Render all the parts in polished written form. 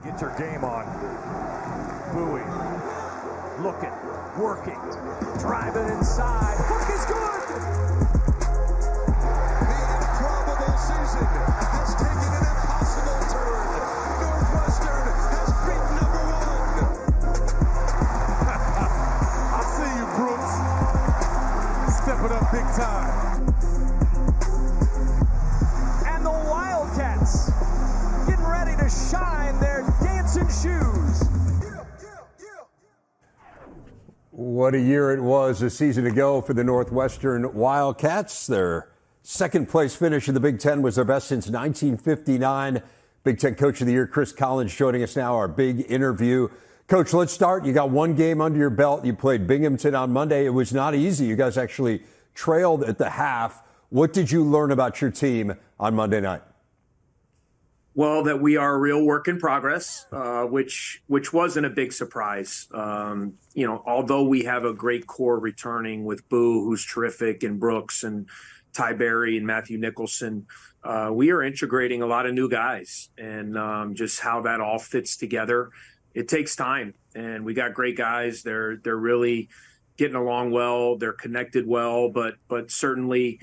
Get your game on. Bowie. Looking. Working. Driving inside. Hook is good! The improbable season has taken an impossible turn. Northwestern has beaten #1. I see you, Brooks. Stepping up big time. And the Wildcats getting ready to shine their dancing shoes. What a year it was a season ago for the Northwestern Wildcats. Their second-place finish in the Big Ten was their best since 1959. Big Ten Coach of the Year, Chris Collins, joining us now, our big interview. Coach, let's start. You got one game under your belt. You played Binghamton on Monday. It was not easy. You guys actually trailed at the half. What did you learn about your team on Monday night? Well, that we are a real work in progress, which wasn't a big surprise. Although we have a great core returning with Boo, who's terrific, and Brooks and Ty Berry and Matthew Nicholson, we are integrating a lot of new guys, and just how that all fits together. It takes time, and we got great guys. They're really getting along well. They're connected well, but certainly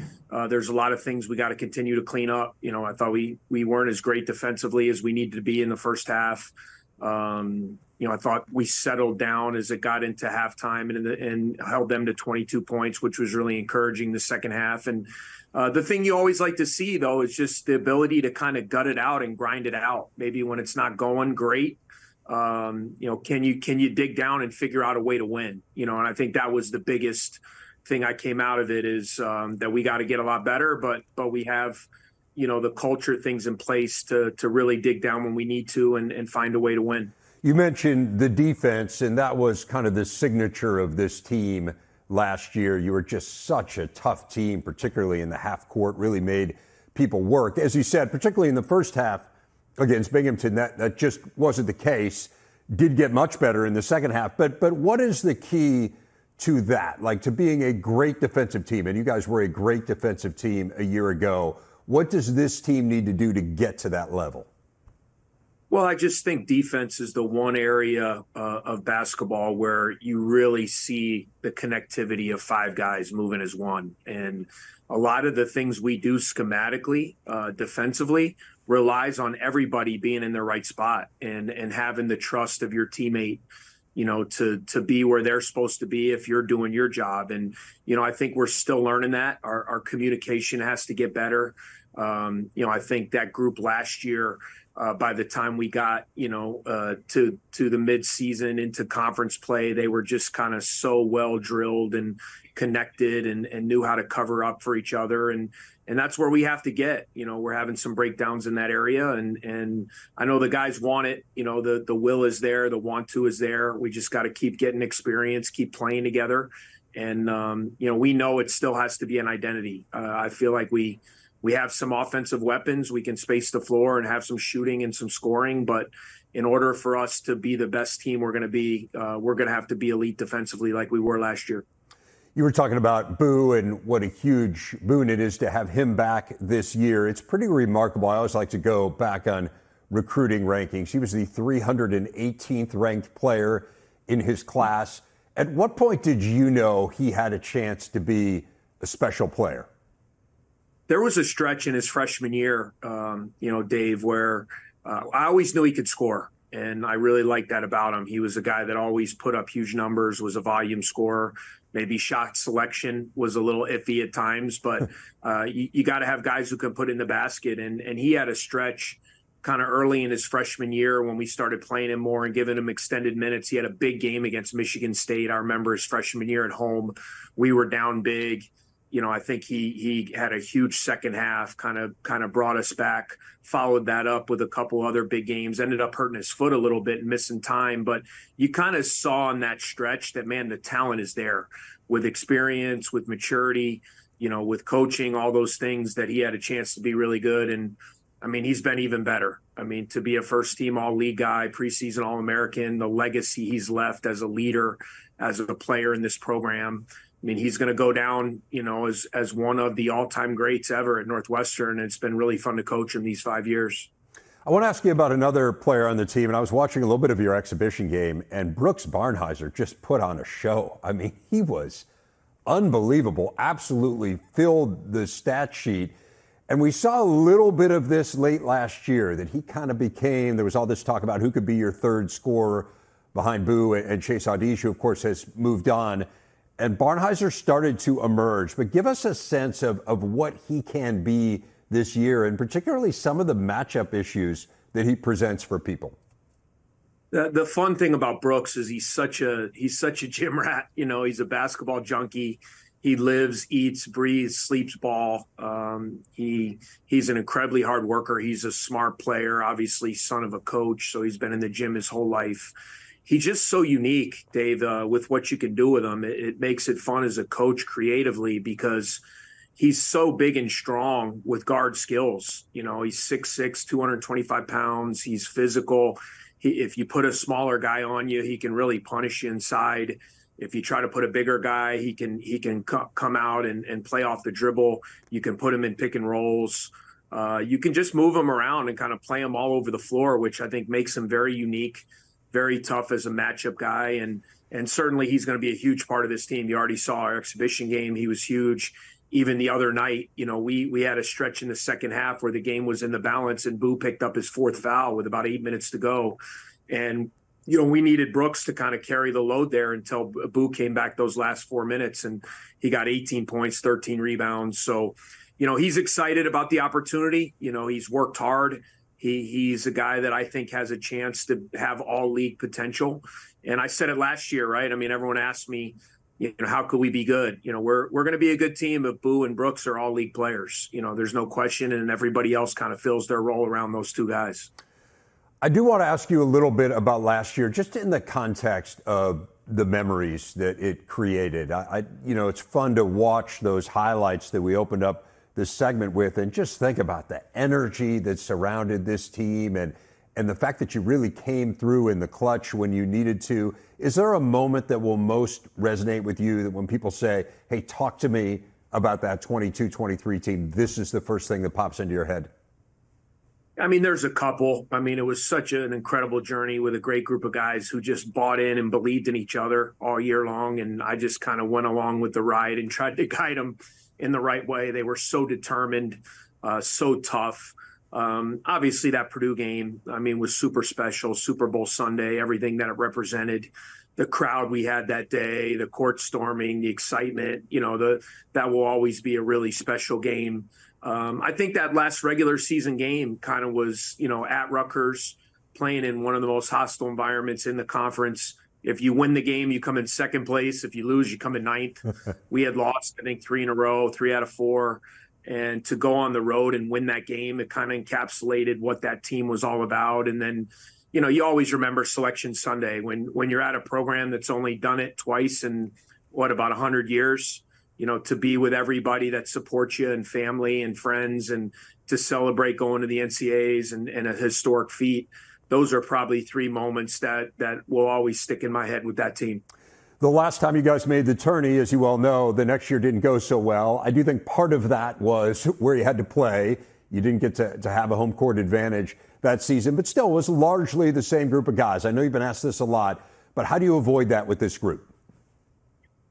there's a lot of things we got to continue to clean up. I thought we weren't as great defensively as we needed to be in the first half. I thought we settled down as it got into halftime and held them to 22 points, which was really encouraging the second half. And the thing you always like to see, though, is just the ability to kind of gut it out and grind it out. Maybe when it's not going great, can you dig down and figure out a way to win? And I think that was the biggest thing I came out of it is that we got to get a lot better, but we have, the culture things in place to really dig down when we need to and find a way to win. You mentioned the defense, and that was kind of the signature of this team last year. You were just such a tough team, particularly in the half court, really made people work. As you said, particularly in the first half against Binghamton, that just wasn't the case. Did get much better in the second half. But what is the key to that, like to being a great defensive team? And you guys were a great defensive team a year ago. What does this team need to do to get to that level? Well, I just think defense is the one area of basketball where you really see the connectivity of five guys moving as one. And a lot of the things we do schematically, defensively, relies on everybody being in the right spot and having the trust of your teammate, to be where they're supposed to be if you're doing your job. And, I think we're still learning that. Our communication has to get better. I think that group last year, by the time we got, to the mid-season into conference play, they were just kind of so well drilled and connected and knew how to cover up for each other. And that's where we have to get. We're having some breakdowns in that area. And I know the guys want it. The will is there. The want to is there. We just got to keep getting experience, keep playing together. And, we know it still has to be an identity. I feel like we have some offensive weapons. We can space the floor and have some shooting and some scoring. But in order for us to be the best team we're going to be, we're going to have to be elite defensively like we were last year. You were talking about Boo and what a huge boon it is to have him back this year. It's pretty remarkable. I always like to go back on recruiting rankings. He was the 318th ranked player in his class. At what point did you know he had a chance to be a special player? There was a stretch in his freshman year, Dave, where I always knew he could score. And I really liked that about him. He was a guy that always put up huge numbers, was a volume scorer. Maybe shot selection was a little iffy at times, but you got to have guys who can put in the basket. And he had a stretch kind of early in his freshman year when we started playing him more and giving him extended minutes. He had a big game against Michigan State. I remember his freshman year at home. We were down big. I think he had a huge second half, kind of brought us back, followed that up with a couple other big games, ended up hurting his foot a little bit and missing time. But you kind of saw in that stretch that, man, the talent is there with experience, with maturity, with coaching, all those things, that he had a chance to be really good. And I mean, he's been even better. I mean, to be a first team all-league guy, preseason All-American, the legacy he's left as a leader, as a player in this program. I mean, he's going to go down, as one of the all-time greats ever at Northwestern. It's been really fun to coach him these 5 years. I want to ask you about another player on the team, and I was watching a little bit of your exhibition game, and Brooks Barnheiser just put on a show. I mean, he was unbelievable, absolutely filled the stat sheet. And we saw a little bit of this late last year, that he kind of became, there was all this talk about who could be your third scorer behind Boon and Chase Audige, who of course has moved on. And Barnheiser started to emerge, but give us a sense of what he can be this year, and particularly some of the matchup issues that he presents for people. The fun thing about Brooks is he's such a gym rat. You know, he's a basketball junkie. He lives, eats, breathes, sleeps ball. He's an incredibly hard worker. He's a smart player, obviously son of a coach, so he's been in the gym his whole life. He's just so unique, Dave, with what you can do with him. It makes it fun as a coach creatively because he's so big and strong with guard skills. You know, he's 6'6", 225 pounds. He's physical. If you put a smaller guy on you, he can really punish you inside. If you try to put a bigger guy, he can come out and play off the dribble. You can put him in pick and rolls. You can just move him around and kind of play him all over the floor, which I think makes him very unique, very tough as a matchup guy. And certainly he's going to be a huge part of this team. You already saw our exhibition game. He was huge. Even the other night, you know, we had a stretch in the second half where the game was in the balance and Boo picked up his fourth foul with about 8 minutes to go. And, you know, we needed Brooks to kind of carry the load there until Boo came back those last 4 minutes, and he got 18 points, 13 rebounds. So, you know, he's excited about the opportunity. You know, he's worked hard. He's a guy that I think has a chance to have all league potential. And I said it last year, right? I mean, everyone asked me, you know, how could we be good? You know, we're going to be a good team if Boo and Brooks are all league players. You know, there's no question, and everybody else kind of fills their role around those two guys. I do want to ask you a little bit about last year, just in the context of the memories that it created. You know, it's fun to watch those highlights that we opened up this segment with, and just think about the energy that surrounded this team and the fact that you really came through in the clutch when you needed to. Is there a moment that will most resonate with you, that when people say, hey, talk to me about that 22-23 team, this is the first thing that pops into your head? I mean, there's a couple. I mean, it was such an incredible journey with a great group of guys who just bought in and believed in each other all year long. And I just kind of went along with the ride and tried to guide them in the right way. They were so determined, so tough. Obviously that Purdue game, I mean, was super special. Super Bowl Sunday, everything that it represented, the crowd we had that day, the court storming, the excitement, you know, that will always be a really special game. I think that last regular season game kind of was, you know, at Rutgers, playing in one of the most hostile environments in the conference. If you win the game, you come in second place. If you lose, you come in ninth. We had lost, I think, 3 in a row, 3 out of 4. And to go on the road and win that game, it kind of encapsulated what that team was all about. And then, you know, you always remember Selection Sunday when you're at a program that's only done it twice in, about 100 years, you know, to be with everybody that supports you and family and friends, and to celebrate going to the NCAAs and a historic feat. Those are probably 3 moments that will always stick in my head with that team. The last time you guys made the tourney, as you well know, the next year didn't go so well. I do think part of that was where you had to play. You didn't get to have a home court advantage that season, but still it was largely the same group of guys. I know you've been asked this a lot, but how do you avoid that with this group?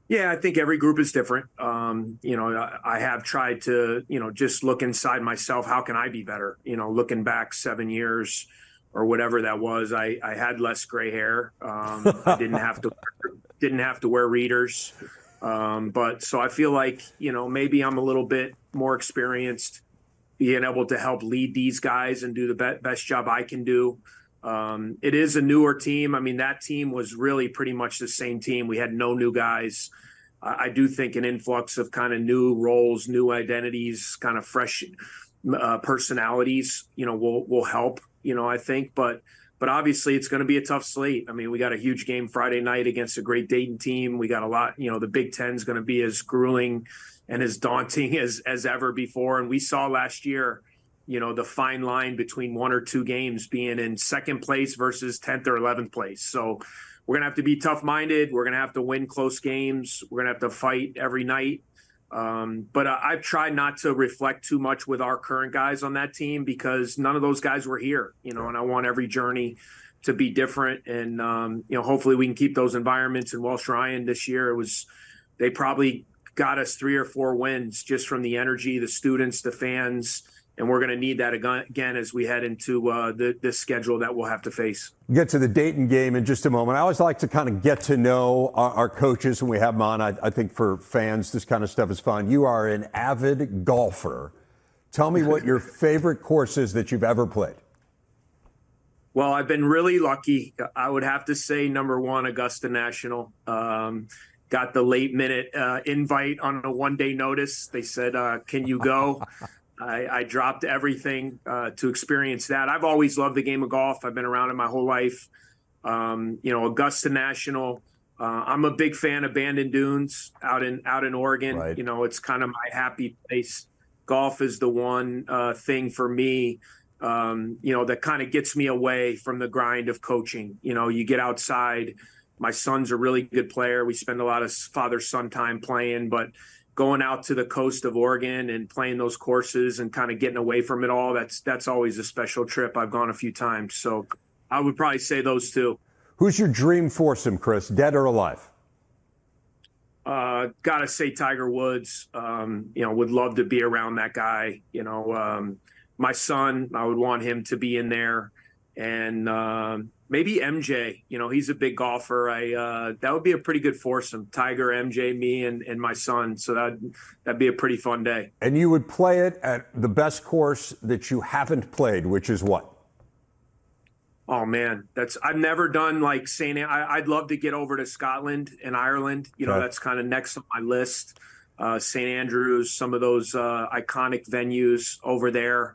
Yeah, I think every group is different. You know, I have tried to, you know, just look inside myself. How can I be better? You know, looking back 7 years or whatever that was, I had less gray hair. I didn't have to wear readers. But so I feel like, you know, maybe I'm a little bit more experienced, being able to help lead these guys and do the best job I can do. It is a newer team. I mean, that team was really pretty much the same team. We had no new guys. I do think an influx of kind of new roles, new identities, kind of fresh personalities, you know, will help, you know, I think. But obviously it's going to be a tough slate. I mean, we got a huge game Friday night against a great Dayton team. We got a lot, you know, the Big Ten is going to be as grueling and as daunting as ever before. And we saw last year, you know, the fine line between 1 or 2 games being in second place versus 10th or 11th place. So we're going to have to be tough-minded. We're going to have to win close games. We're going to have to fight every night. But I've tried not to reflect too much with our current guys on that team because none of those guys were here, and I want every journey to be different. And, hopefully we can keep those environments in Welsh Ryan this year. They probably got us 3 or 4 wins just from the energy, the students, the fans. And we're going to need that again as we head into this schedule that we'll have to face. Get to the Dayton game in just a moment. I always like to kind of get to know our coaches when we have them on. I think for fans, this kind of stuff is fun. You are an avid golfer. Tell me what your favorite course is that you've ever played. Well, I've been really lucky. I would have to say number 1, Augusta National. Got the late minute invite on a 1-day notice. They said, can you go? I dropped everything to experience that. I've always loved the game of golf. I've been around it my whole life. Augusta National. I'm a big fan of Bandon Dunes out in Oregon. Right. It's kind of my happy place. Golf is the one thing for me, that kind of gets me away from the grind of coaching. You get outside. My son's a really good player. We spend a lot of father-son time playing, but going out to the coast of Oregon and playing those courses and kind of getting away from it all, that's always a special trip. I've gone a few times. So I would probably say those 2. Who's your dream foursome, Chris, dead or alive? Gotta say Tiger Woods. Would love to be around that guy. My son, I would want him to be in there. And maybe MJ, he's a big golfer. That would be a pretty good foursome. Tiger, MJ, me, and my son. So that'd be a pretty fun day. And you would play it at the best course that you haven't played, which is what? Oh man, I've never done like I'd love to get over to Scotland and Ireland. Okay. That's kind of next on my list. St. Andrews, some of those iconic venues over there.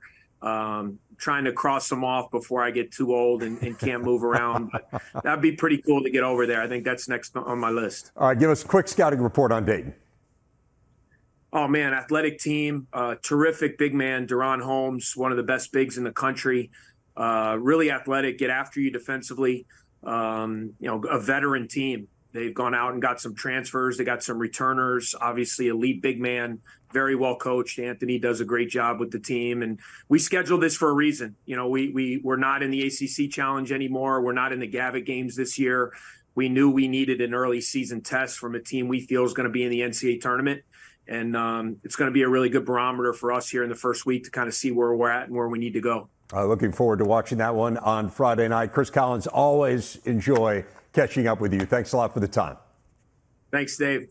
Trying to cross them off before I get too old and can't move around. But that'd be pretty cool to get over there. I think that's next on my list. All right, give us a quick scouting report on Dayton. Oh, man, athletic team, terrific big man, Deron Holmes, one of the best bigs in the country. Really athletic, get after you defensively. A veteran team. They've gone out and got some transfers. They got some returners, obviously elite big man, very well coached. Anthony does a great job with the team. And we scheduled this for a reason. We're not in the ACC Challenge anymore. We're not in the Gavitt games this year. We knew we needed an early season test from a team we feel is going to be in the NCAA tournament. And it's going to be a really good barometer for us here in the first week to kind of see where we're at and where we need to go. Looking forward to watching that one on Friday night. Chris Collins, always enjoy catching up with you. Thanks a lot for the time. Thanks, Dave.